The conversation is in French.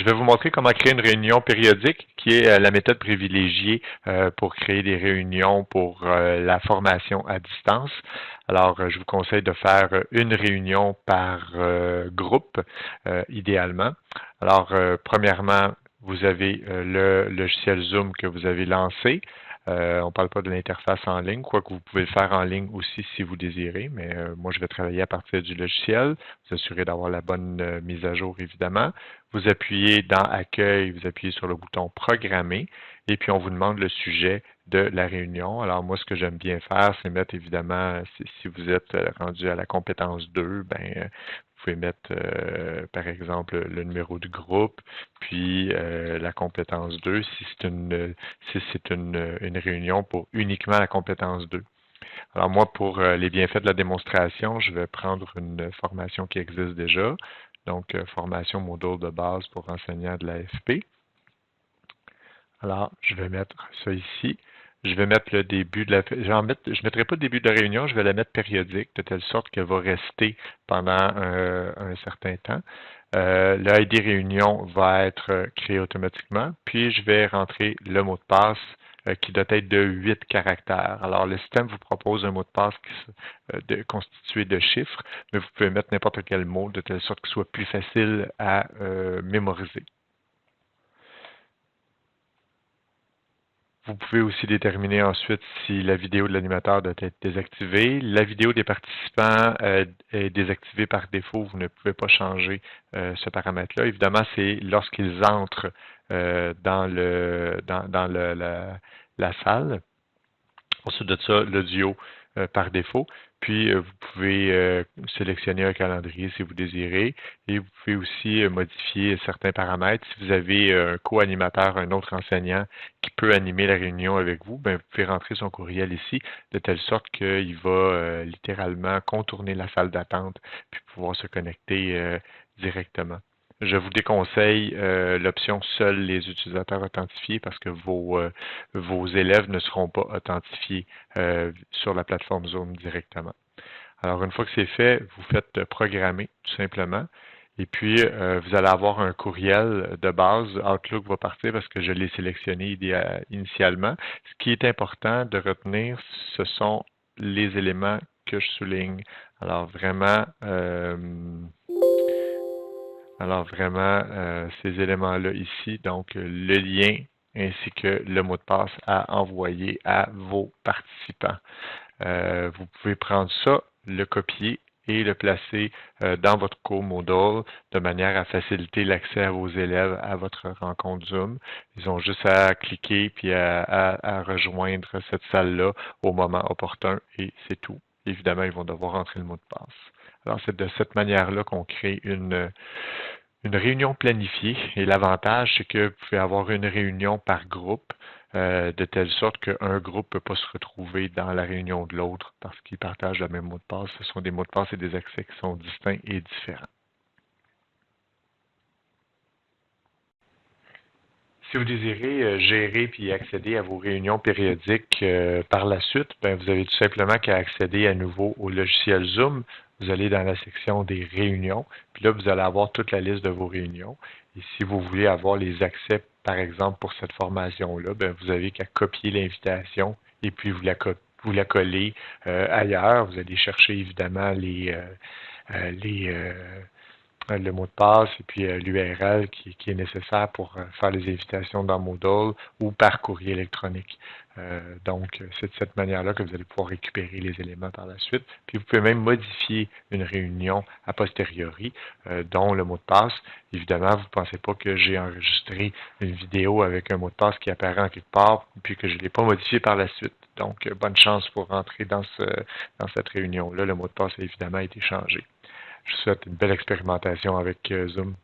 Je vais vous montrer comment créer une réunion périodique, qui est la méthode privilégiée pour créer des réunions pour la formation à distance. Alors, je vous conseille de faire une réunion par groupe, idéalement. Alors, premièrement, vous avez le logiciel Zoom que vous avez lancé. On ne parle pas de l'interface en ligne, quoique vous pouvez le faire en ligne aussi si vous désirez, mais moi, je vais travailler à partir du logiciel, vous assurer d'avoir la bonne mise à jour, évidemment. Vous appuyez dans Accueil, vous appuyez sur le bouton Programmer, et puis on vous demande le sujet de la réunion. Alors moi, ce que j'aime bien faire, c'est mettre évidemment, si vous êtes rendu à la compétence 2, vous pouvez mettre, par exemple, le numéro du groupe, puis la compétence 2, si c'est une réunion pour uniquement la compétence 2. Alors moi, pour les bienfaits de la démonstration, je vais prendre une formation qui existe déjà, donc formation module de base pour enseignants de l'AFP. Alors, je vais mettre ça ici. Je vais mettre le début de la... Je ne mettrai pas le début de la réunion, je vais la mettre périodique, de telle sorte qu'elle va rester pendant un certain temps. Le ID réunion va être créé automatiquement, puis je vais rentrer le mot de passe qui doit être de 8 caractères. Alors, le système vous propose un mot de passe constitué de chiffres, mais vous pouvez mettre n'importe quel mot de telle sorte qu'il soit plus facile à mémoriser. Vous pouvez aussi déterminer ensuite si la vidéo de l'animateur doit être désactivée. La vidéo des participants est désactivée par défaut. Vous ne pouvez pas changer ce paramètre-là. Évidemment, c'est lorsqu'ils entrent la salle. Ensuite de ça, l'audio par défaut. Puis, vous pouvez sélectionner un calendrier si vous désirez. Et vous pouvez aussi modifier certains paramètres. Si vous avez un co-animateur, un autre enseignant qui peut animer la réunion avec vous, vous pouvez rentrer son courriel ici, de telle sorte qu'il va littéralement contourner la salle d'attente puis pouvoir se connecter directement. Je vous déconseille l'option seuls les utilisateurs authentifiés parce que vos élèves ne seront pas authentifiés sur la plateforme Zoom directement. Alors, une fois que c'est fait, vous faites programmer tout simplement. Et puis, vous allez avoir un courriel de base. Outlook va partir parce que je l'ai sélectionné initialement. Ce qui est important de retenir, ce sont les éléments que je souligne. Alors, vraiment, ces éléments-là ici, donc le lien ainsi que le mot de passe à envoyer à vos participants. Vous pouvez prendre ça, le copier et le placer dans votre cours Moodle de manière à faciliter l'accès à vos élèves à votre rencontre Zoom. Ils ont juste à cliquer puis à rejoindre cette salle-là au moment opportun et c'est tout. Évidemment, ils vont devoir entrer le mot de passe. Alors, c'est de cette manière-là qu'on crée une réunion planifiée et l'avantage, c'est que vous pouvez avoir une réunion par groupe de telle sorte qu'un groupe ne peut pas se retrouver dans la réunion de l'autre parce qu'ils partagent le même mot de passe. Ce sont des mots de passe et des accès qui sont distincts et différents. Si vous désirez gérer puis accéder à vos réunions périodiques par la suite, vous avez tout simplement qu'à accéder à nouveau au logiciel Zoom. Vous allez dans la section des réunions, puis là, vous allez avoir toute la liste de vos réunions. Et si vous voulez avoir les accès, par exemple, pour cette formation-là, vous avez qu'à copier l'invitation et puis vous la collez ailleurs. Vous allez chercher évidemment le mot de passe et puis l'URL qui est nécessaire pour faire les invitations dans Moodle ou par courrier électronique. Donc, c'est de cette manière-là que vous allez pouvoir récupérer les éléments par la suite. Puis, vous pouvez même modifier une réunion a posteriori, dont le mot de passe. Évidemment, vous ne pensez pas que j'ai enregistré une vidéo avec un mot de passe qui apparaît en quelque part, puis que je ne l'ai pas modifié par la suite. Donc, bonne chance pour rentrer dans cette réunion-là. Le mot de passe a évidemment été changé. Je vous souhaite une belle expérimentation avec Zoom.